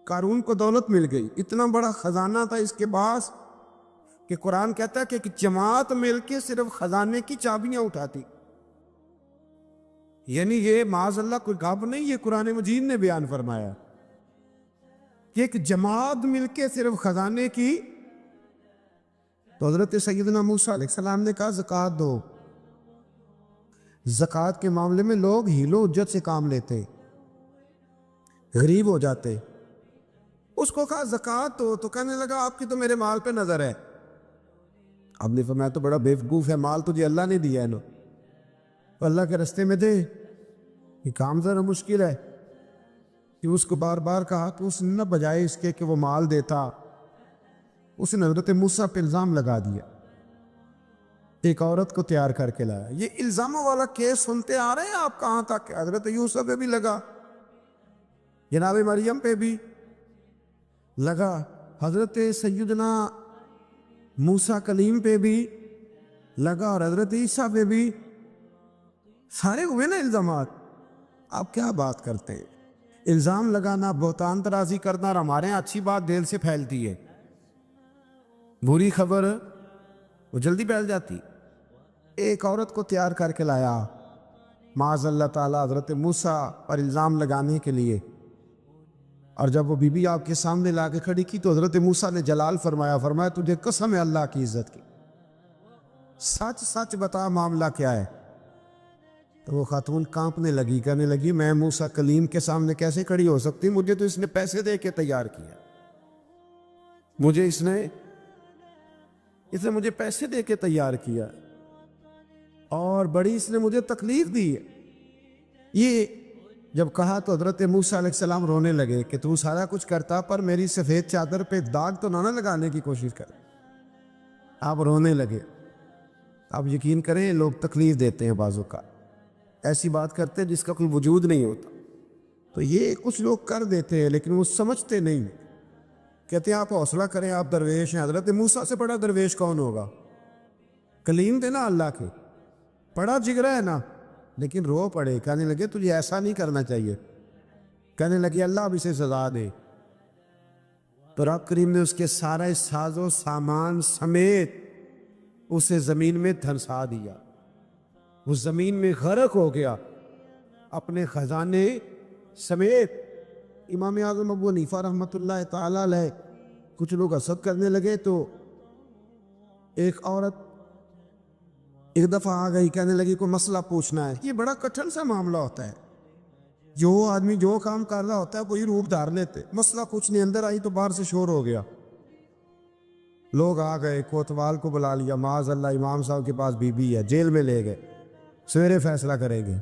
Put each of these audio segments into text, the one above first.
قارون کو دولت مل گئی، اتنا بڑا خزانہ تھا اس کے پاس کہ قرآن کہتا ہے کہ ایک جماعت مل کے صرف خزانے کی چابیاں اٹھاتی. یعنی یہ معاذ اللہ کوئی گپ نہیں، یہ قرآن مجید نے بیان فرمایا کہ ایک جماعت مل کے صرف خزانے کی. تو حضرت سیدنا موسیٰ علیہ السلام نے کہا زکوٰۃ دو. زکوٰۃ کے معاملے میں لوگ ہیل و حجت سے کام لیتے، غریب ہو جاتے. اس کو کہا زکوٰۃ دو تو کہنے لگا آپ کی تو میرے مال پہ نظر ہے. اب نے فرمایا تو بڑا بیوقوف ہے، مال تجھے اللہ نے دیا ہے نا، تو اللہ کے رستے میں دے. یہ کام ذرا مشکل ہے کہ اس کو بار بار کہا تو اس نے نہ بجائے اس کے کہ وہ مال دیتا، اس نے حضرت موسیٰ پہ الزام لگا دیا. ایک عورت کو تیار کر کے لایا. یہ الزاموں والا کیس سنتے آ رہے ہیں آپ کہاں تک؟ حضرت یوسف پہ بھی لگا، جناب مریم پہ بھی لگا، حضرت سیدنا موسیٰ کلیم پہ بھی لگا، اور حضرت عیسیٰ پہ بھی. سارے ہوئے نا الزامات. آپ کیا بات کرتے ہیں؟ الزام لگانا، بہتان ترازی کرنا، اور ہمارے یہاں اچھی بات دل سے پھیلتی ہے، بری خبر وہ جلدی پھیل جاتی. ایک عورت کو تیار کر کے لایا معاذ اللہ تعالیٰ حضرت موسیٰ پر الزام لگانے کے لیے. اور جب وہ بی بی آپ کے سامنے لا کے کھڑی کی تو حضرت موسیٰ نے جلال فرمایا تجھے قسم ہے اللہ کی عزت کی، سچ سچ بتا معاملہ کیا ہے. تو وہ خاتون کانپنے لگی، کہنے لگی میں موسیٰ کلیم کے سامنے کیسے کھڑی ہو سکتی، مجھے تو اس نے پیسے دے کے تیار کیا، مجھے اس نے مجھے پیسے دے کے تیار کیا، اور بڑی اس نے مجھے تکلیف دی ہے. یہ جب کہا تو حضرت موسیٰ علیہ السلام رونے لگے کہ تو سارا کچھ کرتا پر میری سفید چادر پہ داغ تو نہ لگانے کی کوشش کر. آپ رونے لگے. آپ یقین کریں لوگ تکلیف دیتے ہیں بعضوں کا، ایسی بات کرتے ہیں جس کا کوئی وجود نہیں ہوتا. تو یہ کچھ لوگ کر دیتے ہیں لیکن وہ سمجھتے نہیں. کہتے ہیں آپ حوصلہ کریں، آپ درویش ہیں. حضرت موسیٰ سے بڑا درویش کون ہوگا؟ کلیم تھے نا اللہ کے، بڑا جگرا ہے نا. لیکن رو پڑے، کہنے لگے تجھے ایسا نہیں کرنا چاہیے. کہنے لگے اللہ اب اسے سزا دے. تو رب کریم نے اس کے سارے ساز و سامان سمیت اسے زمین میں دھنسا دیا. وہ زمین میں غرق ہو گیا اپنے خزانے سمیت. امام اعظم ابو حنیفہ رحمۃ اللہ تعالی علیہ کچھ لوگ حسد کرنے لگے تو ایک عورت ایک دفعہ آ گئی، کہنے لگی کوئی مسئلہ پوچھنا ہے. یہ بڑا کٹھن سا معاملہ ہوتا ہے، جو آدمی جو کام کر رہا ہوتا ہے وہی روپ دھار لیتے. مسئلہ کچھ نہیں، اندر آئی تو باہر سے شور ہو گیا. لوگ آ گئے، کوتوال کو بلا لیا، معاذ اللہ امام صاحب کے پاس بی بی ہے، جیل میں لے گئے، سویرے فیصلہ کریں گے.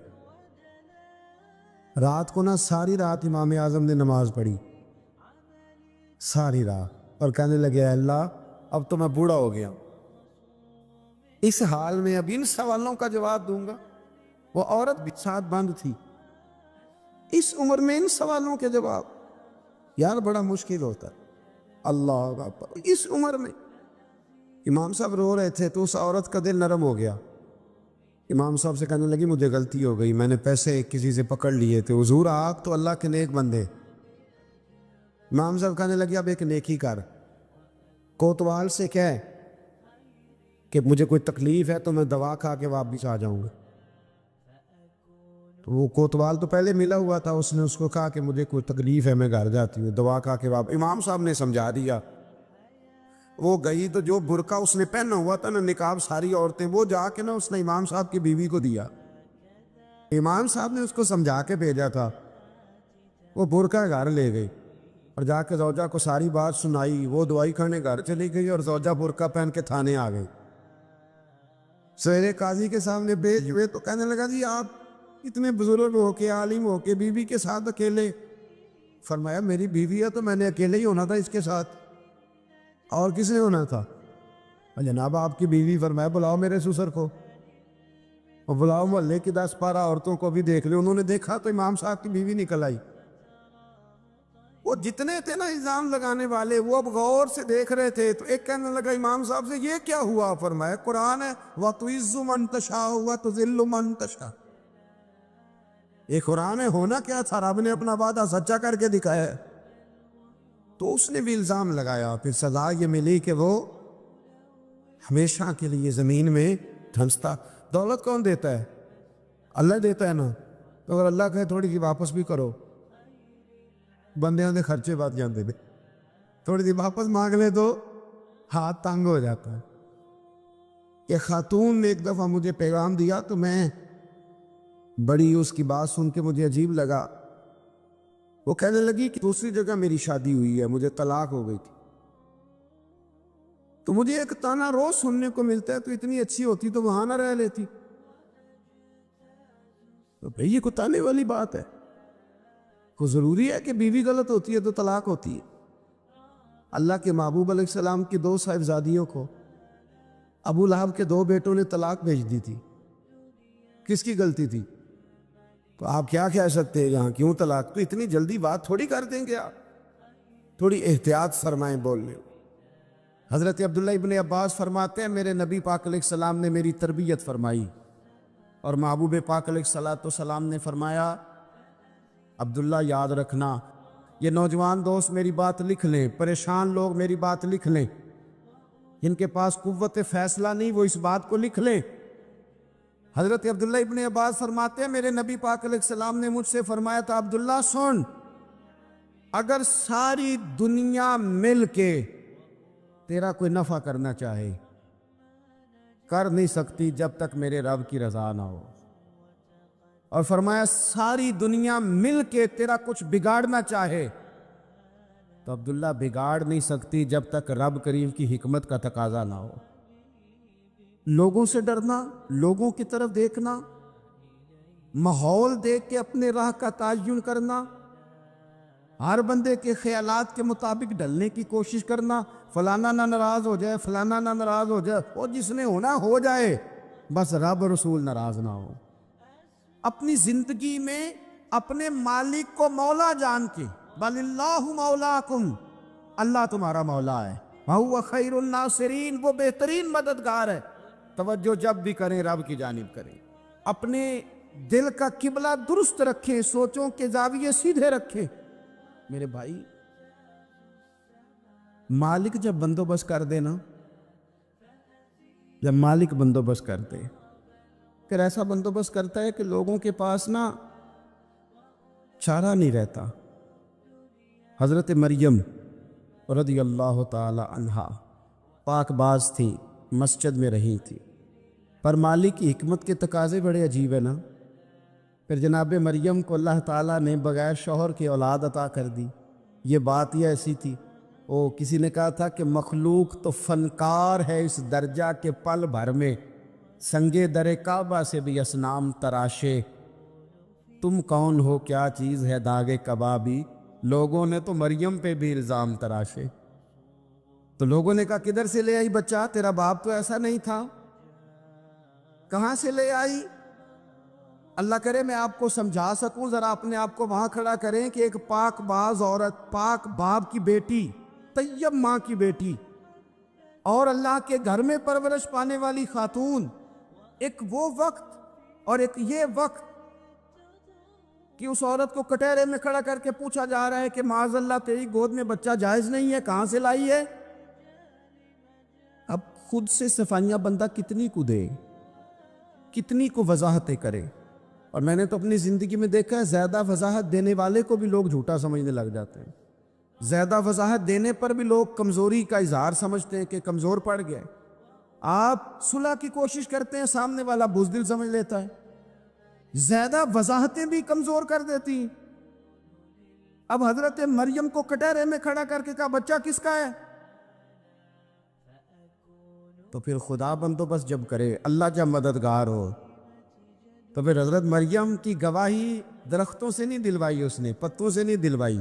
رات کو نا ساری رات امام اعظم نے نماز پڑھی، ساری رات، اور کہنے لگے اللہ اب تو میں بوڑھا ہو گیا، اس حال میں اب ان سوالوں کا جواب دوں گا. وہ عورت بھی ساتھ بند تھی، اس عمر میں ان سوالوں کے جواب یار بڑا مشکل ہوتا ہے. اللہ اکبر. اس عمر میں امام صاحب رو رہے تھے تو اس عورت کا دل نرم ہو گیا. امام صاحب سے کہنے لگی مجھے غلطی ہو گئی، میں نے پیسے کسی سے پکڑ لیے تھے. حضور آپ تو اللہ کے نیک بندے. امام صاحب کہنے لگے اب ایک نیکی کر، کوتوال سے کہہ کہ مجھے کوئی تکلیف ہے تو میں دوا کھا کے واپس آ جاؤں گا. تو وہ کوتوال تو پہلے ملا ہوا تھا، اس نے اس کو کہا کہ مجھے کوئی تکلیف ہے میں گھر جاتی ہوں، دوا کھا کے واپس. امام صاحب نے سمجھا دیا. وہ گئی تو جو برقع اس نے پہنا ہوا تھا نا نقاب ساری عورتیں، وہ جا کے نا اس نے امام صاحب کی بیوی کو دیا. امام صاحب نے اس کو سمجھا کے بھیجا تھا. وہ برقع گھر لے گئی اور جا کے زوجہ کو ساری بات سنائی. وہ دوائی کھانے گھر چلی گئی اور زوجہ برقع پہن کے تھانے آ گئی. سویرے قاضی کے سامنے بھیج ہوئے تو کہنے لگا جی آپ اتنے بزرگ ہو کے عالم ہو کے بیوی کے ساتھ اکیلے. فرمایا میری بیوی ہے تو میں نے اکیلے ہی ہونا تھا اس کے ساتھ، اور کس نے ہونا تھا؟ جناب آپ کی بیوی. فرمایا بلاؤ میرے سسر کو، اور بلاؤ محلے کی 10-12 عورتوں کو بھی دیکھ لے. انہوں نے دیکھا تو امام صاحب کی بیوی نکل آئی. وہ جتنے تھے نا الزام لگانے والے وہ اب غور سے دیکھ رہے تھے. تو ایک کہنے لگا امام صاحب سے یہ کیا ہوا؟ فرمایا قرآن ہے وَتُعِزُّ مَن تَشَاءُ وَتُذِلُّ مَن تَشَاءُ. یہ قرآن ہے. ہونا کیا تھا؟ رب نے اپنا وعدہ سچا کر کے دکھایا ہے. تو اس نے بھی الزام لگایا، پھر سزا یہ ملی کہ وہ ہمیشہ کے لیے زمین میں دھنستا۔ دولت کون دیتا ہے؟ اللہ دیتا ہے نا، تو اگر اللہ کہے تھوڑی سی واپس بھی کرو، بندیاں دے خرچے بات جانتے تھے، تھوڑی سی واپس مانگ لے تو ہاتھ تنگ ہو جاتا ہے۔ کہ خاتون نے ایک دفعہ مجھے پیغام دیا تو میں بڑی اس کی بات سن کے مجھے عجیب لگا۔ وہ کہنے لگی کہ دوسری جگہ میری شادی ہوئی ہے، مجھے طلاق ہو گئی تھی، تو مجھے ایک تانا روز سننے کو ملتا ہے، تو اتنی اچھی ہوتی تو وہاں نہ رہ لیتی۔ تو بھئی یہ کوئی تانے والی بات ہے؟ کو ضروری ہے کہ بیوی غلط ہوتی ہے تو طلاق ہوتی ہے؟ اللہ کے محبوب علیہ السلام کی 2 صاحبزادیوں کو ابو لہب کے 2 بیٹوں نے طلاق بھیج دی تھی، کس کی غلطی تھی؟ تو آپ کیا کہہ سکتے ہیں یہاں کیوں طلاق؟ تو اتنی جلدی بات تھوڑی کر دیں گے آپ، تھوڑی احتیاط فرمائیں بولنے۔ حضرت عبداللہ ابن عباس فرماتے ہیں میرے نبی پاک علیہ السلام نے میری تربیت فرمائی، اور محبوب پاک علیہ السلام نے فرمایا عبداللہ یاد رکھنا، یہ نوجوان دوست میری بات لکھ لیں، پریشان لوگ میری بات لکھ لیں، جن کے پاس قوت فیصلہ نہیں وہ اس بات کو لکھ لیں۔ حضرت عبداللہ ابن عباس فرماتے ہیں میرے نبی پاک علیہ السلام نے مجھ سے فرمایا تھا عبداللہ سن، اگر ساری دنیا مل کے تیرا کوئی نفع کرنا چاہے، کر نہیں سکتی جب تک میرے رب کی رضا نہ ہو، اور فرمایا ساری دنیا مل کے تیرا کچھ بگاڑنا چاہے تو عبداللہ بگاڑ نہیں سکتی جب تک رب کریم کی حکمت کا تقاضا نہ ہو۔ لوگوں سے ڈرنا، لوگوں کی طرف دیکھنا، ماحول دیکھ کے اپنے راہ کا تعین کرنا، ہر بندے کے خیالات کے مطابق ڈھلنے کی کوشش کرنا، فلانا نہ ناراض ہو جائے، فلانا نہ ناراض ہو جائے، وہ جس نے ہونا ہو جائے، بس رب رسول ناراض نہ ہو۔ اپنی زندگی میں اپنے مالک کو مولا جان کے، بل اللہ مولاکم، اللہ تمہارا مولا ہے، وَهُوَ خَيْرُ النَّاصِرِينَ، وہ بہترین مددگار ہے۔ توجہ جب بھی کریں رب کی جانب کریں، اپنے دل کا قبلہ درست رکھیں، سوچوں کے زاویے سیدھے رکھیں۔ میرے بھائی، مالک جب بندوبست کر دے نا، جب مالک بندوبست کر دے، پھر ایسا بندوبست کرتا ہے کہ لوگوں کے پاس نا چارہ نہیں رہتا۔ حضرت مریم رضی اللہ تعالی عنہا پاک باز تھی، مسجد میں رہی تھی، پر مالک کی حکمت کے تقاضے بڑے عجیب ہیں نا۔ پھر جناب مریم کو اللہ تعالیٰ نے بغیر شوہر کی اولاد عطا کر دی۔ یہ بات ہی ایسی تھی، کسی نے کہا تھا کہ مخلوق تو فنکار ہے اس درجہ کے پل بھر میں سنگے در کعبہ سے بھی اصنام تراشے، تم کون ہو کیا چیز ہے داغے کبابی، لوگوں نے تو مریم پہ بھی الزام تراشے۔ تو لوگوں نے کہا کدھر سے لے آئی بچہ، تیرا باپ تو ایسا نہیں تھا، کہاں سے لے آئی؟ اللہ کرے میں آپ کو سمجھا سکوں، ذرا اپنے آپ کو وہاں کھڑا کریں کہ ایک پاک باز عورت، پاک باپ کی بیٹی، طیب ماں کی بیٹی، اور اللہ کے گھر میں پرورش پانے والی خاتون، ایک وہ وقت اور ایک یہ وقت کہ اس عورت کو کٹہرے میں کھڑا کر کے پوچھا جا رہا ہے کہ معاذ اللہ تیری گود میں بچہ جائز نہیں ہے، کہاں سے لائی ہے؟ اب خود سے صفائیاں بندہ کتنی کو دے، کتنی کو وضاحتیں کرے۔ اور میں نے تو اپنی زندگی میں دیکھا ہے زیادہ وضاحت دینے والے کو بھی لوگ جھوٹا سمجھنے لگ جاتے ہیں، زیادہ وضاحت دینے پر بھی لوگ کمزوری کا اظہار سمجھتے ہیں کہ کمزور پڑ گئے۔ آپ صلح کی کوشش کرتے ہیں، سامنے والا بزدل سمجھ لیتا ہے، زیادہ وضاحتیں بھی کمزور کر دیتی ہیں۔ اب حضرت مریم کو کٹہرے میں کھڑا کر کے کہا بچہ کس کا ہے؟ تو پھر خدا بندوبست جب کرے، اللہ جب مددگار ہو، تو پھر حضرت مریم کی گواہی درختوں سے نہیں دلوائی، اس نے پتوں سے نہیں دلوائی،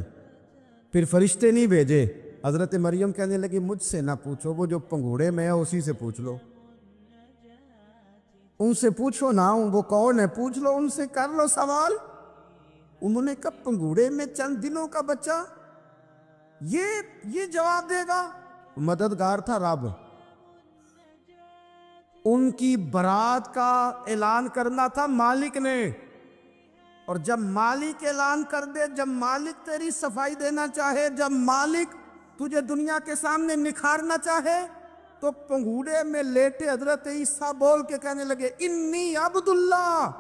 پھر فرشتے نہیں بھیجے۔ حضرت مریم کہنے لگی مجھ سے نہ پوچھو، وہ جو پنگوڑے میں ہے اسی سے پوچھ لو، ان سے پوچھو نا، وہ کون ہے پوچھ لو، ان سے کر لو سوال۔ انہوں نے کہا پنگوڑے میں چند دنوں کا بچہ، یہ جواب دے گا؟ مددگار تھا رب، ان کی برات کا اعلان کرنا تھا مالک نے، اور جب مالک اعلان کر دے، جب مالک تیری صفائی دینا چاہے، جب مالک تجھے دنیا کے سامنے نکھارنا چاہے تو پنگوڑے میں لیٹے حضرت عیسیٰ بول کے کہنے لگے انی عبداللہ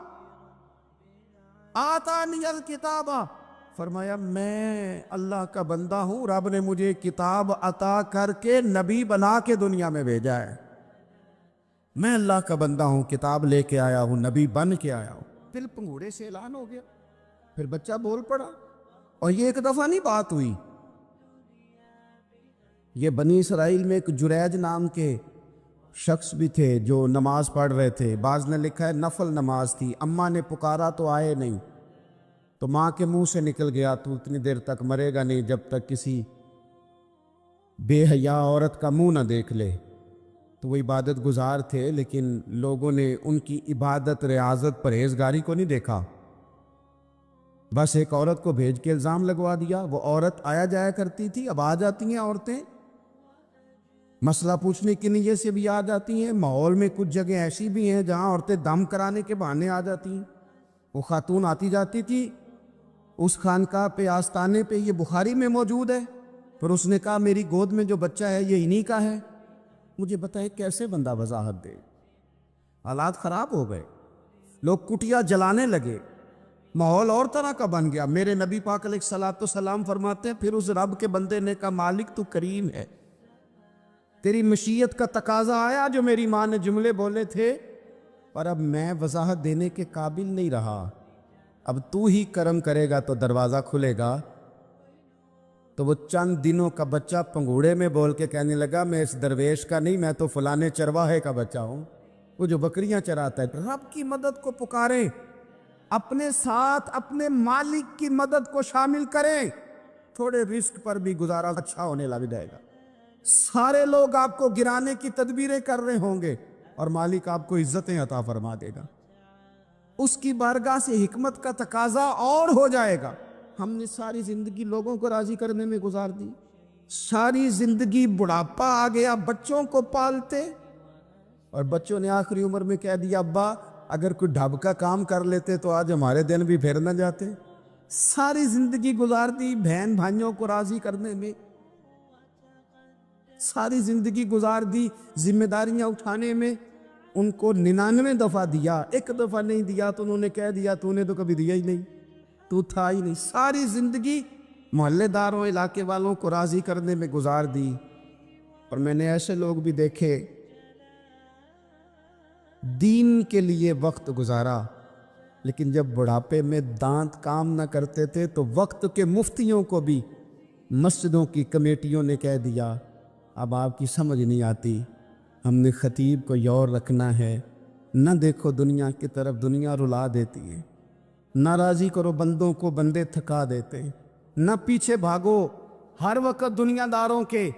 آتانی الکتاب، فرمایا میں اللہ کا بندہ ہوں، رب نے مجھے کتاب عطا کر کے نبی بنا کے دنیا میں بھیجا ہے، میں اللہ کا بندہ ہوں، کتاب لے کے آیا ہوں، نبی بن کے آیا ہوں۔ پھر پنگوڑے سے اعلان ہو گیا، پھر بچہ بول پڑا، اور یہ ایک دفعہ نہیں بات ہوئی۔ یہ بنی اسرائیل میں ایک جریج نام کے شخص بھی تھے جو نماز پڑھ رہے تھے، بعض نے لکھا ہے نفل نماز تھی، اماں نے پکارا تو آئے نہیں، تو ماں کے منہ سے نکل گیا تو اتنی دیر تک مرے گا نہیں جب تک کسی بے حیا عورت کا منہ نہ دیکھ لے۔ تو وہ عبادت گزار تھے، لیکن لوگوں نے ان کی عبادت، ریاضت، پرہیزگاری کو نہیں دیکھا، بس ایک عورت کو بھیج کے الزام لگوا دیا۔ وہ عورت آیا جایا کرتی تھی، اب آ جاتی ہیں عورتیں، مسئلہ پوچھنے کی نیت سے بھی آ جاتی ہیں۔ ماحول میں کچھ جگہ ایسی بھی ہیں جہاں عورتیں دم کرانے کے بہانے آ جاتی ہیں۔ وہ خاتون آتی جاتی تھی اس خانقاہ پہ، آستانے پہ، یہ بخاری میں موجود ہے، پھر اس نے کہا میری گود میں جو بچہ ہے یہ انہی کا ہے۔ مجھے بتائیں کیسے بندہ وضاحت دے؟ حالات خراب ہو گئے، لوگ کٹیا جلانے لگے، ماحول اور طرح کا بن گیا۔ میرے نبی پاک علیہ الصلوۃ والسلام فرماتے ہیں پھر اس رب کے بندے نے کہا مالک تو کریم ہے، تیری مشیت کا تقاضا آیا جو میری ماں نے جملے بولے تھے، پر اب میں وضاحت دینے کے قابل نہیں رہا، اب تو ہی کرم کرے گا تو دروازہ کھلے گا۔ تو وہ چند دنوں کا بچہ پنگوڑے میں بول کے کہنے لگا میں اس درویش کا نہیں، میں تو فلانے چرواہے کا بچہ ہوں، وہ جو بکریاں چراتا ہے۔ رب کی مدد کو پکاریں، اپنے ساتھ اپنے مالک کی مدد کو شامل کریں، تھوڑے رزق پر بھی گزارا اچھا ہونے لگ جائے گا۔ سارے لوگ آپ کو گرانے کی تدبیریں کر رہے ہوں گے اور مالک آپ کو عزتیں عطا فرما دے گا، اس کی بارگاہ سے حکمت کا تقاضا اور ہو جائے گا۔ ہم نے ساری زندگی لوگوں کو راضی کرنے میں گزار دی، ساری زندگی بڑھاپا آ گیا بچوں کو پالتے، اور بچوں نے آخری عمر میں کہہ دیا ابا اگر کوئی ڈھب کا کام کر لیتے تو آج ہمارے دن بھی پھر نہ جاتے۔ ساری زندگی گزار دی بہن بھائیوں کو راضی کرنے میں، ساری زندگی گزار دی ذمہ داریاں اٹھانے میں، ان کو 99 دفعہ دیا، ایک دفعہ نہیں دیا تو انہوں نے کہہ دیا تو نے تو کبھی دیا ہی نہیں، تو تھا ہی نہیں۔ ساری زندگی محلے داروں، علاقے والوں کو راضی کرنے میں گزار دی۔ اور میں نے ایسے لوگ بھی دیکھے دین کے لیے وقت گزارا، لیکن جب بڑھاپے میں دانت کام نہ کرتے تھے تو وقت کے مفتیوں کو بھی مسجدوں کی کمیٹیوں نے کہہ دیا اب آپ کی سمجھ نہیں آتی، ہم نے خطیب کو یور رکھنا ہے، نہ دیکھو دنیا کی طرف، دنیا رلا دیتی ہے، نہ راضی کرو بندوں کو، بندے تھکا دیتے ہیں، نہ پیچھے بھاگو ہر وقت دنیا داروں کے،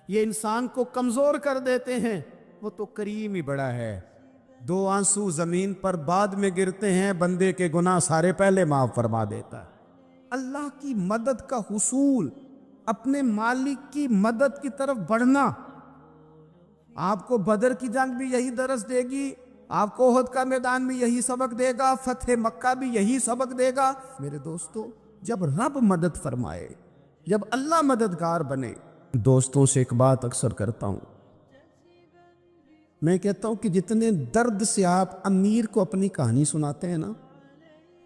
یہ انسان کو کمزور کر دیتے ہیں۔ وہ تو کریم ہی بڑا ہے، 2 آنسو زمین پر بعد میں گرتے ہیں، بندے کے گناہ سارے پہلے معاف فرما دیتا ہے۔ اللہ کی مدد کا حصول، اپنے مالک کی مدد کی طرف بڑھنا، آپ کو بدر کی جنگ بھی یہی درس دے گی، آپ کو احد کا میدان بھی یہی سبق دے گا، فتح مکہ بھی یہی سبق دے گا۔ میرے دوستو جب رب مدد فرمائے، جب اللہ مددگار بنے، دوستوں سے ایک بات اکثر کرتا ہوں، میں کہتا ہوں کہ جتنے درد سے آپ امیر کو اپنی کہانی سناتے ہیں نا،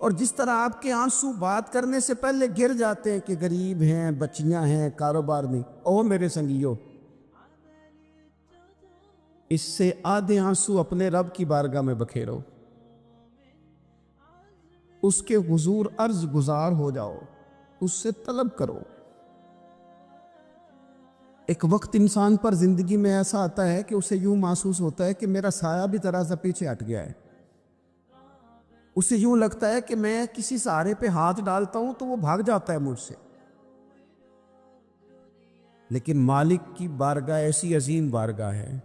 اور جس طرح آپ کے آنسو بات کرنے سے پہلے گر جاتے ہیں کہ غریب ہیں، بچیاں ہیں، کاروبار نہیں، او میرے سنگیو، اس سے آدھے آنسو اپنے رب کی بارگاہ میں بکھیرو، اس کے حضور عرض گزار ہو جاؤ، اس سے طلب کرو۔ ایک وقت انسان پر زندگی میں ایسا آتا ہے کہ اسے یوں محسوس ہوتا ہے کہ میرا سایہ بھی ذرا سا پیچھے ہٹ گیا ہے، اسے یوں لگتا ہے کہ میں کسی سہارے پہ ہاتھ ڈالتا ہوں تو وہ بھاگ جاتا ہے مجھ سے، لیکن مالک کی بارگاہ ایسی عظیم بارگاہ ہے،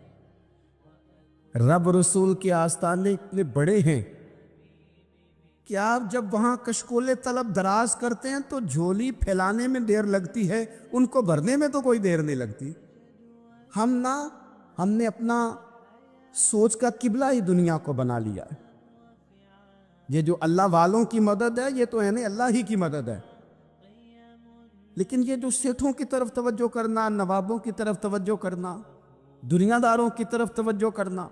رب رسول کے آستانے اتنے بڑے ہیں کہ آپ جب وہاں کشکول طلب دراز کرتے ہیں تو جھولی پھیلانے میں دیر لگتی ہے، ان کو بھرنے میں تو کوئی دیر نہیں لگتی۔ ہم نے اپنا سوچ کا قبلہ ہی دنیا کو بنا لیا ہے، یہ جو اللہ والوں کی مدد ہے یہ تو ہے نہیں، اللہ ہی کی مدد ہے۔ لیکن یہ جو سیٹھوں کی طرف توجہ کرنا، نوابوں کی طرف توجہ کرنا، دنیا داروں کی طرف توجہ کرنا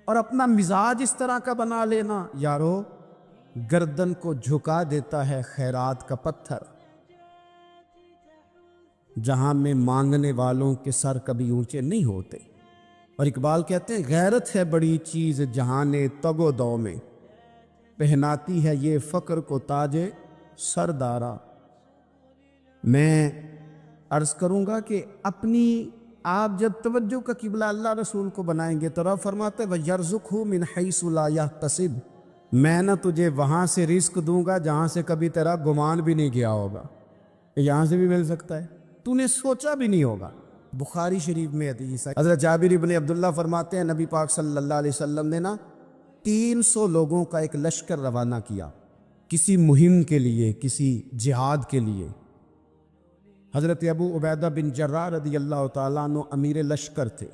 اور اپنا مزاج اس طرح کا بنا لینا، یارو گردن کو جھکا دیتا ہے خیرات کا پتھر، جہاں میں مانگنے والوں کے سر کبھی اونچے نہیں ہوتے۔ اور اقبال کہتے ہیں غیرت ہے بڑی چیز جہان تگ و دو میں، پہناتی ہے یہ فقر کو تاج سردارا۔ میں عرض کروں گا کہ اپنی آپ جب توجہ کا قبلہ اللہ رسول کو بنائیں گے تو رب فرماتے وَيَرْزُقْهُ مِنْ حَيْثُ لَا يَحْتَسِبُ، میں نہ تجھے وہاں سے رزق دوں گا جہاں سے کبھی تیرا گمان بھی نہیں کیا ہوگا، یہاں سے بھی مل سکتا ہے، تو نے سوچا بھی نہیں ہوگا۔ بخاری شریف میں حدیث ہے، حضرت جابر بن عبداللہ فرماتے ہیں نبی پاک صلی اللہ علیہ وسلم نے نا 300 لوگوں کا ایک لشکر روانہ کیا کسی مہم کے لیے، کسی جہاد کے لیے۔ حضرت ابو عبیدہ بن جراح رضی اللہ تعالیٰ عنہ امیر لشکر تھے۔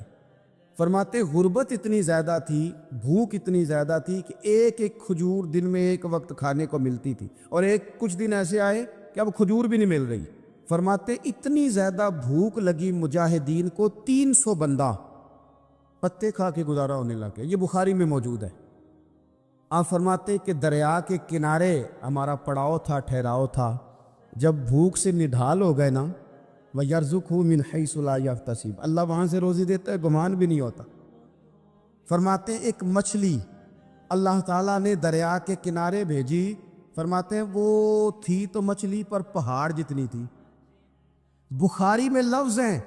فرماتے غربت اتنی زیادہ تھی، بھوک اتنی زیادہ تھی کہ ایک ایک کھجور دن میں ایک وقت کھانے کو ملتی تھی، اور کچھ دن ایسے آئے کہ اب کھجور بھی نہیں مل رہی۔ فرماتے اتنی زیادہ بھوک لگی مجاہدین کو 300 بندہ پتے کھا کے گزارا ہونے لگے۔ یہ بخاری میں موجود ہے۔ آپ فرماتے کہ دریا کے کنارے ہمارا پڑاؤ تھا، ٹھہراؤ تھا، جب بھوک سے نڈھال ہو گئے نا وَيَرْزُقْهُ مِنْ حَيْثُ لَا يَحْتَسِبُ، اللہ وہاں سے روزی دیتا ہے، گمان بھی نہیں ہوتا۔ فرماتے ہیں ایک مچھلی اللہ تعالیٰ نے دریا کے کنارے بھیجی، فرماتے ہیں وہ تھی تو مچھلی پر پہاڑ جتنی تھی۔ بخاری میں لفظ ہیں،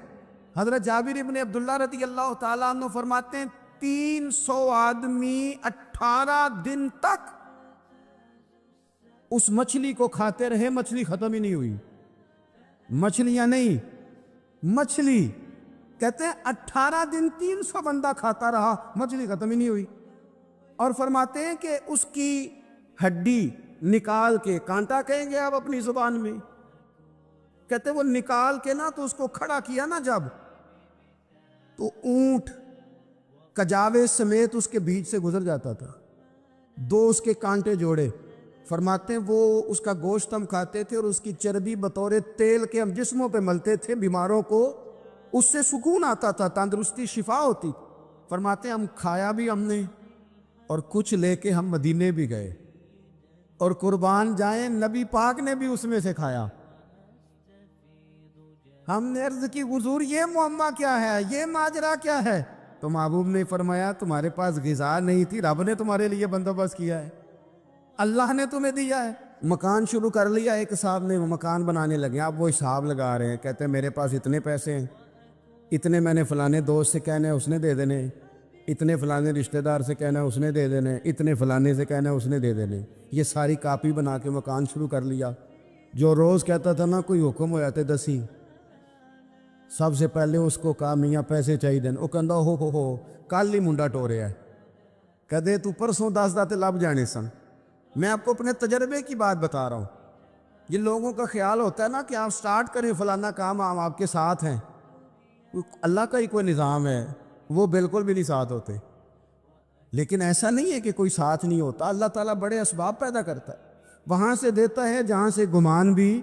حضرت جابر بن عبداللہ رضی اللہ تعالیٰ عنہ فرماتے ہیں 300 آدمی 18 دن تک اس مچھلی کو کھاتے رہے، مچھلی ختم ہی نہیں ہوئی۔ مچھلیاں نہیں، مچھلی کہتے ہیں 18 دن 300 بندہ کھاتا رہا، مچھلی ختم ہی نہیں ہوئی۔ اور فرماتے ہیں کہ اس کی ہڈی نکال کے، کانٹا کہیں گے آپ اپنی زبان میں، کہتے ہیں وہ نکال کے نا تو اس کو کھڑا کیا نا جب، تو اونٹ کجاوے سمیت اس کے بیچ سے گزر جاتا تھا، 2 اس کے کانٹے جوڑے۔ فرماتے ہیں وہ اس کا گوشت ہم کھاتے تھے اور اس کی چربی بطور تیل کے ہم جسموں پہ ملتے تھے، بیماروں کو اس سے سکون آتا تھا، تندرستی شفا ہوتی۔ فرماتے ہیں ہم کھایا بھی ہم نے، اور کچھ لے کے ہم مدینے بھی گئے، اور قربان جائیں نبی پاک نے بھی اس میں سے کھایا۔ ہم نے عرض کی حضور یہ معمہ کیا ہے، یہ ماجرا کیا ہے؟ تو محبوب نے فرمایا تمہارے پاس غذا نہیں تھی، رب نے تمہارے لیے بندوبست کیا ہے، اللہ نے تمہیں دیا ہے۔ مکان شروع کر لیا، ایک صاحب نے مکان بنانے لگے، آپ وہ حساب لگا رہے ہیں، کہتے ہیں میرے پاس اتنے پیسے ہیں، اتنے میں نے فلانے دوست سے کہنا ہے اس نے دے دینے، اتنے فلانے رشتہ دار سے کہنا ہے اس نے دے دینے، اتنے فلانے سے کہنا ہے اس نے دے دینے۔ یہ ساری کاپی بنا کے مکان شروع کر لیا۔ جو روز کہتا تھا نا کوئی حکم ہو جاتے دسی، سب سے پہلے اس کو کہا میاں پیسے چاہیے دین، وہ کہندا ہو کل ہی منڈا ٹوریا ہے، کہدے تو پرسوں 10 داتے لب جانے سن۔ میں آپ کو اپنے تجربے کی بات بتا رہا ہوں۔ یہ لوگوں کا خیال ہوتا ہے نا کہ آپ سٹارٹ کریں فلانا کام، ہم آپ کے ساتھ ہیں، اللہ کا ہی کوئی نظام ہے، وہ بالکل بھی نہیں ساتھ ہوتے۔ لیکن ایسا نہیں ہے کہ کوئی ساتھ نہیں ہوتا، اللہ تعالیٰ بڑے اسباب پیدا کرتا ہے، وہاں سے دیتا ہے جہاں سے گمان بھی۔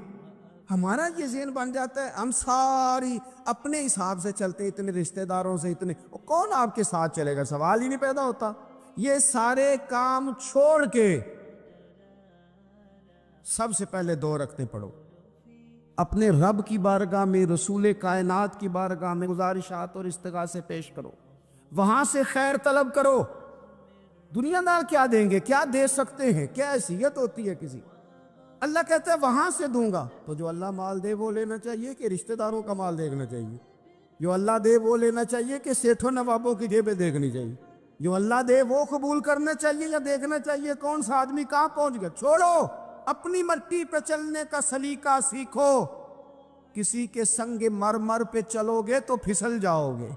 ہمارا یہ ذہن بن جاتا ہے ہم ساری اپنے حساب سے چلتے، اتنے رشتہ داروں سے، اتنے کون آپ کے ساتھ چلے گا، سوال ہی نہیں پیدا ہوتا۔ یہ سارے کام چھوڑ کے سب سے پہلے 2 رکعتیں پڑھو، اپنے رب کی بارگاہ میں، رسول کائنات کی بارگاہ میں گزارشات اور استغاثے پیش کرو، وہاں سے خیر طلب کرو۔ دنیا دار کیا دیں گے، کیا دے سکتے ہیں، کیا حیثیت ہوتی ہے کسی؟ اللہ کہتا ہے وہاں سے دوں گا۔ تو جو اللہ مال دے وہ لینا چاہیے کہ رشتہ داروں کا مال دیکھنا چاہیے؟ جو اللہ دے وہ لینا چاہیے کہ سیٹھوں نوابوں کی جیبیں دیکھنی چاہیے؟ جو اللہ دے وہ قبول کرنا چاہیے یا دیکھنا چاہیے کون سا آدمی کہاں پہنچ گیا؟ چھوڑو، اپنی مٹی پہ چلنے کا سلیقہ سیکھو۔ کسی کے سنگ مرمر پہ چلو گے تو پھسل جاؤ گے۔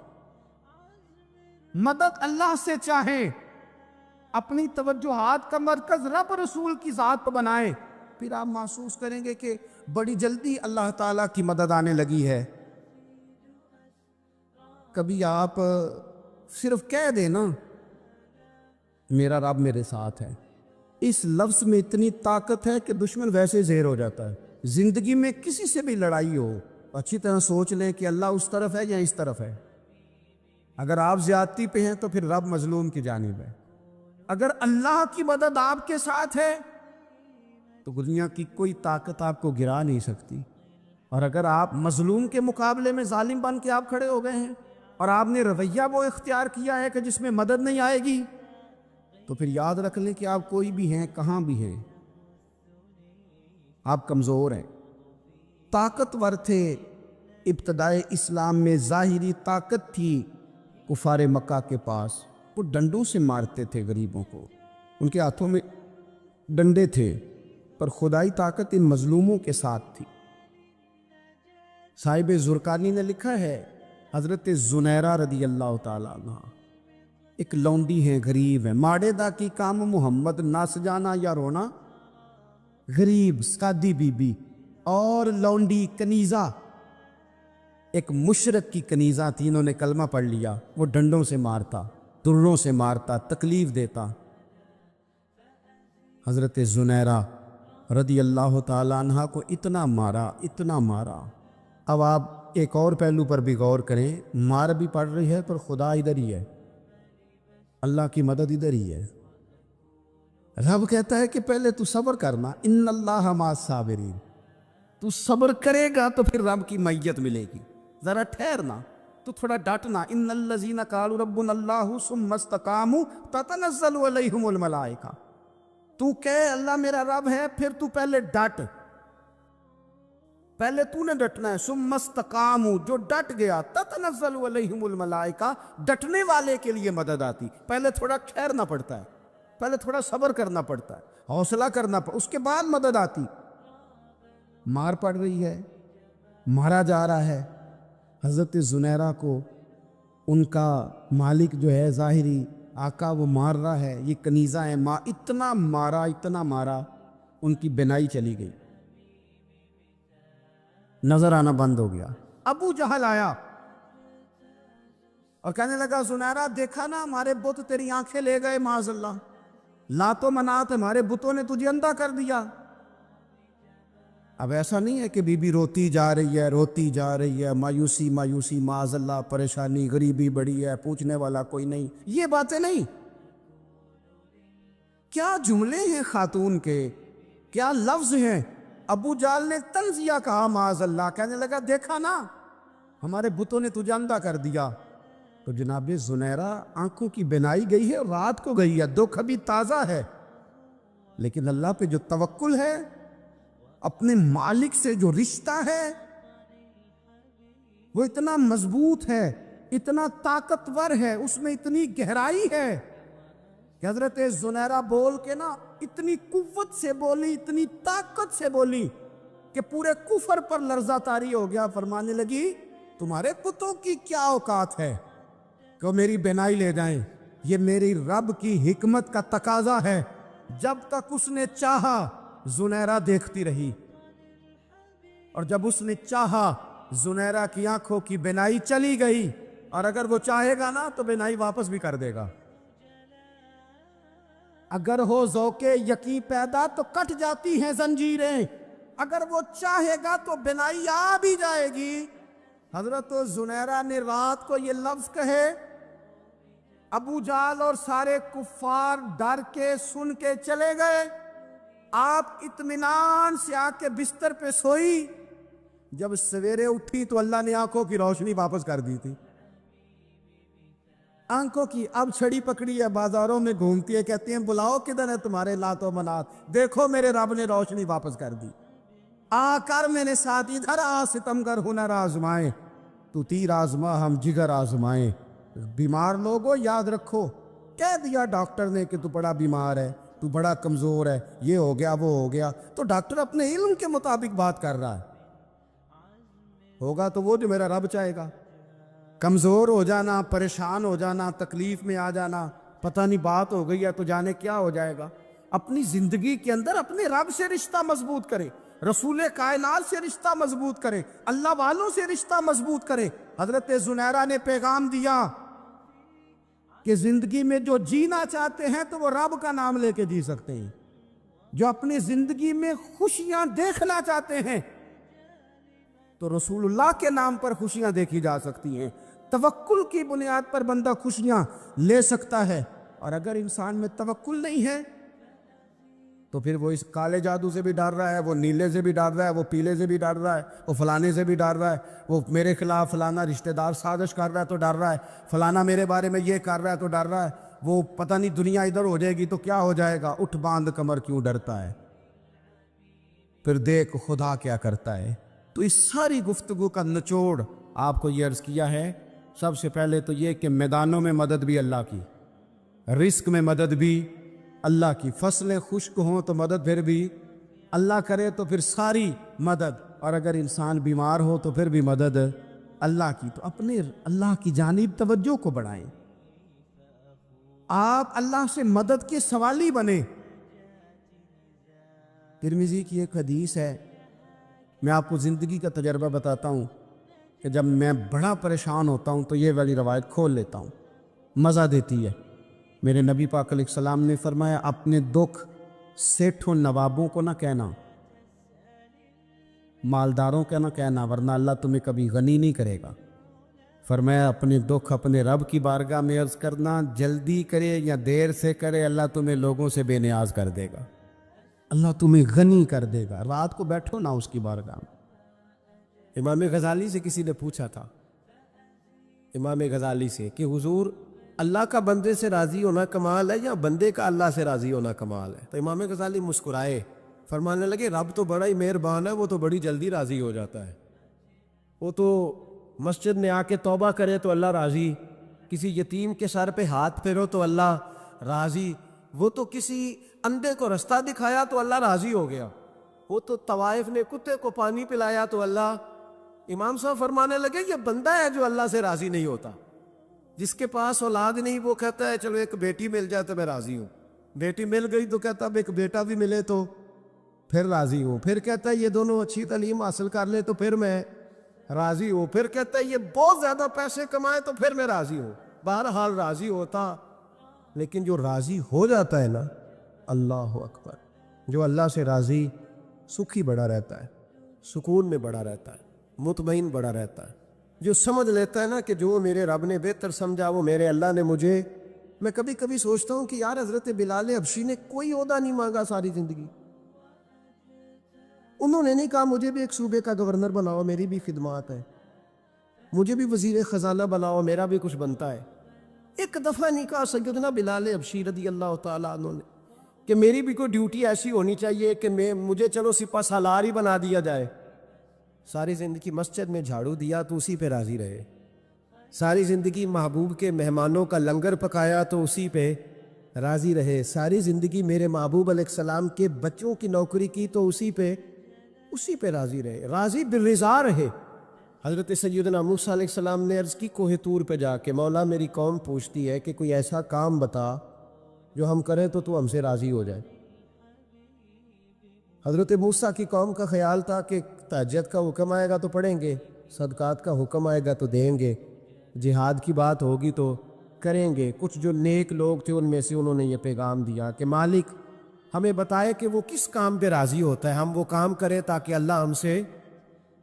مدد اللہ سے چاہیں، اپنی توجہات کا مرکز رب رسول کی ذات پر بنائیں، پھر آپ محسوس کریں گے کہ بڑی جلدی اللہ تعالیٰ کی مدد آنے لگی ہے۔ کبھی آپ صرف کہہ دیں نا میرا رب میرے ساتھ ہے، اس لفظ میں اتنی طاقت ہے کہ دشمن ویسے زہر ہو جاتا ہے۔ زندگی میں کسی سے بھی لڑائی ہو اچھی طرح سوچ لیں کہ اللہ اس طرف ہے یا اس طرف ہے۔ اگر آپ زیادتی پہ ہیں تو پھر رب مظلوم کی جانب ہے۔ اگر اللہ کی مدد آپ کے ساتھ ہے تو دنیا کی کوئی طاقت آپ کو گرا نہیں سکتی، اور اگر آپ مظلوم کے مقابلے میں ظالم بن کے آپ کھڑے ہو گئے ہیں اور آپ نے رویہ وہ اختیار کیا ہے کہ جس میں مدد نہیں آئے گی، تو پھر یاد رکھ لیں کہ آپ کوئی بھی ہیں، کہاں بھی ہیں، آپ کمزور ہیں۔ طاقتور تھے ابتدائے اسلام میں، ظاہری طاقت تھی کفار مکہ کے پاس، وہ ڈنڈوں سے مارتے تھے غریبوں کو، ان کے ہاتھوں میں ڈنڈے تھے، پر خدائی طاقت ان مظلوموں کے ساتھ تھی۔ صاحب زرقانی نے لکھا ہے، حضرت زنیرہ رضی اللہ تعالیٰ عنہ ایک لونڈی ہے، غریب ہے، ماڑے دا کی کام محمد نس جانا یا رونا، غریب سادی بی بی اور لونڈی کنیزہ، ایک مشرک کی کنیزہ تھی، انہوں نے کلمہ پڑھ لیا، وہ ڈنڈوں سے مارتا، دروں سے مارتا، تکلیف دیتا۔ حضرت زنیرہ رضی اللہ تعالیٰ عنہ کو اتنا مارا، اتنا مارا۔ اب آپ ایک اور پہلو پر بھی غور کریں، مار بھی پڑ رہی ہے پر خدا ادھر ہی ہے، اللہ کی مدد ادھر ہی ہے۔ رب کہتا ہے کہ پہلے تو صبر کرنا، ان اللہ مع الصابرین، تو صبر کرے گا تو پھر رب کی معیت ملے گی، ذرا ٹھہرنا، تو تھوڑا ڈٹنا۔ ان الذین قالوا ربنا اللہ ثم استقاموا تتنزل علیہم الملائکہ، تو کہے اللہ میرا رب ہے، پھر تو پہلے ڈٹ، پہلے تو نے ڈٹنا ہے۔ ثم استقاموا، جو ڈٹ گیا، تتنزل علیہم الملائکہ، ڈٹنے والے کے لیے مدد آتی، پہلے تھوڑا ٹھہرنا پڑتا ہے، پہلے تھوڑا صبر کرنا پڑتا ہے، حوصلہ کرنا پڑتا، اس کے بعد مدد آتی۔ مار پڑ رہی ہے، مارا جا رہا ہے، حضرت زنیرہ کو ان کا مالک جو ہے ظاہری آقا وہ مار رہا ہے، یہ کنیزہ ہے، اتنا مارا، اتنا مارا، ان کی بینائی چلی گئی، نظر آنا بند ہو گیا۔ ابو جہل آیا اور کہنے لگا زنیرہ دیکھا نا ہمارے بت تیری آنکھیں لے گئے، معاذ اللہ، لات و منات ہمارے بتوں نے تجھے اندھا کر دیا۔ اب ایسا نہیں ہے کہ بی بی روتی جا رہی ہے، روتی جا رہی ہے، مایوسی مایوسی، معاذ اللہ، پریشانی، غریبی بڑی ہے، پوچھنے والا کوئی نہیں، یہ باتیں نہیں۔ کیا جملے ہیں خاتون کے، کیا لفظ ہیں۔ ابو جال نے طنزیہ کہا، معاذ اللہ، کہنے لگا دیکھا نا ہمارے بتوں نے تجھے اندھا کر دیا۔ تو جناب زنیرہ آنکھوں کی بینائی گئی ہے، رات کو گئی ہے، دکھ ابھی تازہ ہے، لیکن اللہ پہ جو توکل ہے، اپنے مالک سے جو رشتہ ہے وہ اتنا مضبوط ہے، اتنا طاقتور ہے، اس میں اتنی گہرائی ہے کہ حضرت زنیرہ بول کے نا اتنی قوت سے بولی، اتنی طاقت سے بولی کہ پورے کفر پر لرزہ طاری ہو گیا۔ فرمانے لگی تمہارے بتوں کی کیا اوقات ہے کہ وہ میری بینائی لے جائیں، یہ میری رب کی حکمت کا تقاضا ہے۔ جب تک اس نے چاہا زنیرہ دیکھتی رہی، اور جب اس نے چاہا زنیرہ کی آنکھوں کی بینائی چلی گئی، اور اگر وہ چاہے گا نا تو بینائی واپس بھی کر دے گا۔ اگر ہو ذوق یقین پیدا تو کٹ جاتی ہیں زنجیریں، اگر وہ چاہے گا تو بینائی آ بھی جائے گی۔ حضرت زنیرہ نے رات کو یہ لفظ کہے، ابو جال اور سارے کفار ڈر کے سن کے چلے گئے، آپ اطمینان سے آ کے بستر پہ سوئی۔ جب سویرے اٹھی تو اللہ نے آنکھوں کی روشنی واپس کر دی تھی، آنکھوں کی اب چھڑی پکڑی ہے، بازاروں میں گھومتی ہے، کہتی ہیں بلاؤ کدھر ہے تمہارے لات و منات، دیکھو میرے رب نے روشنی واپس کر دی۔ آ کر میرے ساتھ ادھر آ، ستمگر ہنر آزمائیں، تو تیر آزما ہم جگر آزمائیں۔ بیمار لوگوں یاد رکھو، کہہ دیا ڈاکٹر نے کہ تو بڑا بیمار ہے، تو بڑا کمزور ہے، یہ ہو گیا وہ ہو گیا، تو ڈاکٹر اپنے علم کے مطابق بات کر رہا ہے، ہوگا تو وہ جو میرا رب چاہے گا۔ کمزور ہو جانا، پریشان ہو جانا، تکلیف میں آ جانا، پتہ نہیں بات ہو گئی ہے تو جانے کیا ہو جائے گا۔ اپنی زندگی کے اندر اپنے رب سے رشتہ مضبوط کرے، رسول کائنات سے رشتہ مضبوط کرے، اللہ والوں سے رشتہ مضبوط کرے۔ حضرت زنیرہ نے پیغام دیا کہ زندگی میں جو جینا چاہتے ہیں تو وہ رب کا نام لے کے جی سکتے ہیں، جو اپنی زندگی میں خوشیاں دیکھنا چاہتے ہیں تو رسول اللہ کے نام پر خوشیاں دیکھی جا سکتی ہیں. توکل کی بنیاد پر بندہ خوشیاں لے سکتا ہے. اور اگر انسان میں توکل نہیں ہے تو پھر وہ اس کالے جادو سے بھی ڈر رہا ہے، وہ نیلے سے بھی ڈر رہا ہے، وہ پیلے سے بھی ڈر رہا ہے، وہ فلانے سے بھی ڈر رہا ہے، وہ میرے خلاف فلانا رشتہ دار سازش کر رہا ہے تو ڈر رہا ہے، فلانا میرے بارے میں یہ کر رہا ہے تو ڈر رہا ہے، وہ پتہ نہیں دنیا ادھر ہو جائے گی تو کیا ہو جائے گا. اٹھ باندھ کمر کیوں ڈرتا ہے؟ پھر دیکھ خدا کیا کرتا ہے. تو اس ساری گفتگو کا نچوڑ آپ کو یہ عرض کیا ہے. سب سے پہلے تو یہ کہ میدانوں میں مدد بھی اللہ کی، رزق میں مدد بھی اللہ کی، فصلیں خشک ہوں تو مدد پھر بھی اللہ کرے تو پھر ساری مدد، اور اگر انسان بیمار ہو تو پھر بھی مدد اللہ کی. تو اپنے اللہ کی جانب توجہ کو بڑھائیں، آپ اللہ سے مدد کے سوالی بنیں. ترمذی کی ایک حدیث ہے، میں آپ کو زندگی کا تجربہ بتاتا ہوں کہ جب میں بڑا پریشان ہوتا ہوں تو یہ والی روایت کھول لیتا ہوں، مزہ دیتی ہے. میرے نبی پاک علیہ السلام نے فرمایا اپنے دکھ سیٹھوں نوابوں کو نہ کہنا، مالداروں کا نہ کہنا، ورنہ اللہ تمہیں کبھی غنی نہیں کرے گا. فرمایا اپنے دکھ اپنے رب کی بارگاہ میں عرض کرنا، جلدی کرے یا دیر سے کرے اللہ تمہیں لوگوں سے بے نیاز کر دے گا، اللہ تمہیں غنی کر دے گا. رات کو بیٹھو نا اس کی بارگاہ میں. امام غزالی سے کسی نے پوچھا تھا، امام غزالی سے، کہ حضور اللہ کا بندے سے راضی ہونا کمال ہے یا بندے کا اللہ سے راضی ہونا کمال ہے؟ تو امام غزالی مسکرائے، فرمانے لگے رب تو بڑا ہی مہربان ہے، وہ تو بڑی جلدی راضی ہو جاتا ہے. وہ تو مسجد میں آ کے توبہ کرے تو اللہ راضی، کسی یتیم کے سر پہ ہاتھ پھیرو تو اللہ راضی، وہ تو کسی اندھے کو رستہ دکھایا تو اللہ راضی ہو گیا، وہ تو طوائف نے کتے کو پانی پلایا تو اللہ. امام صاحب فرمانے لگے یہ بندہ ہے جو اللہ سے راضی نہیں ہوتا. جس کے پاس اولاد نہیں وہ کہتا ہے چلو ایک بیٹی مل جائے تو میں راضی ہوں، بیٹی مل گئی تو کہتا اب ایک بیٹا بھی ملے تو پھر راضی ہوں، پھر کہتا ہے یہ دونوں اچھی تعلیم حاصل کر لے تو پھر میں راضی ہوں، پھر کہتا ہے یہ بہت زیادہ پیسے کمائے تو پھر میں راضی ہوں. بہرحال راضی ہوتا، لیکن جو راضی ہو جاتا ہے نا، اللہ اکبر، جو اللہ سے راضی سکھی بڑا رہتا ہے، سکون میں بڑا رہتا ہے، مطمئن بڑا رہتا ہے. جو سمجھ لیتا ہے نا کہ جو میرے رب نے بہتر سمجھا وہ میرے اللہ نے مجھے. میں کبھی کبھی سوچتا ہوں کہ یار حضرت بلال حبشی نے کوئی عہدہ نہیں مانگا ساری زندگی، انہوں نے نہیں کہا مجھے بھی ایک صوبے کا گورنر بناؤ میری بھی خدمات ہے، مجھے بھی وزیر خزانہ بناؤ میرا بھی کچھ بنتا ہے. ایک دفعہ نہیں کہا سیدنا بلال حبشی رضی اللہ تعالیٰ عنہ نے کہ میری بھی کوئی ڈیوٹی ایسی ہونی چاہیے کہ مجھے چلو سپہ سالار ہی بنا دیا جائے. ساری زندگی مسجد میں جھاڑو دیا تو اسی پہ راضی رہے، ساری زندگی محبوب کے مہمانوں کا لنگر پکایا تو اسی پہ راضی رہے، ساری زندگی میرے محبوب علیہ السلام کے بچوں کی نوکری کی تو اسی پہ راضی رہے، راضی بالرضا رہے. حضرت سیدنا موسیٰ علیہ السلام نے عرض کی کوہ طور پہ جا کے، مولا میری قوم پوچھتی ہے کہ کوئی ایسا کام بتا جو ہم کریں تو ہم سے راضی ہو جائے. حضرت موسیٰ کی قوم کا خیال تھا کہ تہجد کا حکم آئے گا تو پڑھیں گے، صدقات کا حکم آئے گا تو دیں گے، جہاد کی بات ہوگی تو کریں گے. کچھ جو نیک لوگ تھے ان میں سے انہوں نے یہ پیغام دیا کہ مالک ہمیں بتائے کہ وہ کس کام پہ راضی ہوتا ہے، ہم وہ کام کریں تاکہ اللہ ہم سے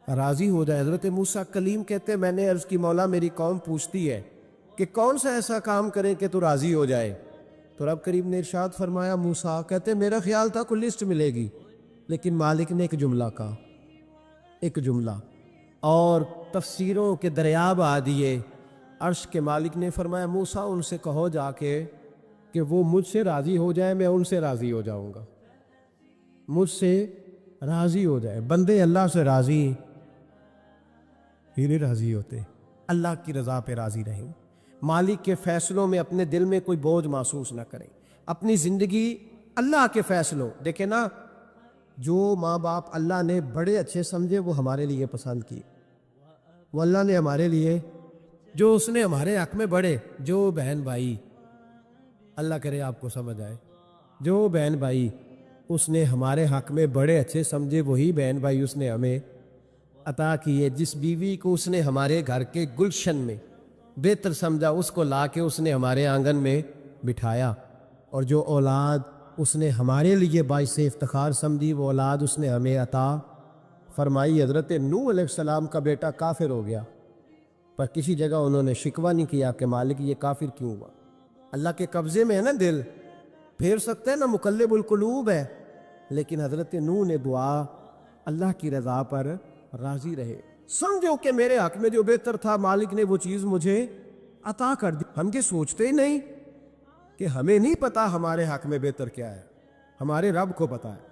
راضی ہو جائے. حضرت موسیٰ کلیم کہتے میں نے عرض کی مولا میری قوم پوچھتی ہے کہ کون سا ایسا کام کریں کہ تو راضی ہو جائے. تو رب کریم نے ارشاد فرمایا موسیٰ کہتے میرا خیال تھا کوئی لسٹ ملے گی، لیکن مالک نے ایک جملہ کہا، ایک جملہ، اور تفسیروں کے دریا بہا دیے. عرش کے مالک نے فرمایا موسیٰ ان سے کہو جا کے کہ وہ مجھ سے راضی ہو جائے، میں ان سے راضی ہو جاؤں گا، مجھ سے راضی ہو جائے. بندے اللہ سے راضی ہی نہیں راضی ہوتے، اللہ کی رضا پہ راضی رہیں، مالک کے فیصلوں میں اپنے دل میں کوئی بوجھ محسوس نہ کریں، اپنی زندگی اللہ کے فیصلوں. دیکھیں نا، جو ماں باپ اللہ نے بڑے اچھے سمجھے وہ ہمارے لیے پسند کی، وہ اللہ نے ہمارے لیے جو اس نے ہمارے حق میں بڑے، جو بہن بھائی، اللہ کرے آپ کو سمجھ آئے، جو بہن بھائی اس نے ہمارے حق میں بڑے اچھے سمجھے وہی بہن بھائی اس نے ہمیں عطا کیے. جس بیوی کو اس نے ہمارے گھر کے گلشن میں بہتر سمجھا اس کو لا کے اس نے ہمارے آنگن میں بٹھایا، اور جو اولاد اس نے ہمارے لیے باعث افتخار سمجھی، وہ اولاد اس نے ہمیں عطا فرمائی۔ حضرت نوح علیہ السلام کا بیٹا کافر ہو گیا، پر کسی جگہ انہوں نے شکوہ نہیں کیا کہ مالک یہ کافر کیوں ہوا۔ اللہ کے قبضے میں ہے نا دل، پھیر سکتے ہیں نا، مقلب القلوب ہے، لیکن حضرت نوح نے دعا اللہ کی رضا پر راضی رہے، سمجھو کہ میرے حق میں جو بہتر تھا مالک نے وہ چیز مجھے عطا کر دی۔ ہم یہ سوچتے ہی نہیں کہ ہمیں نہیں پتا ہمارے حق میں بہتر کیا ہے، ہمارے رب کو پتا ہے۔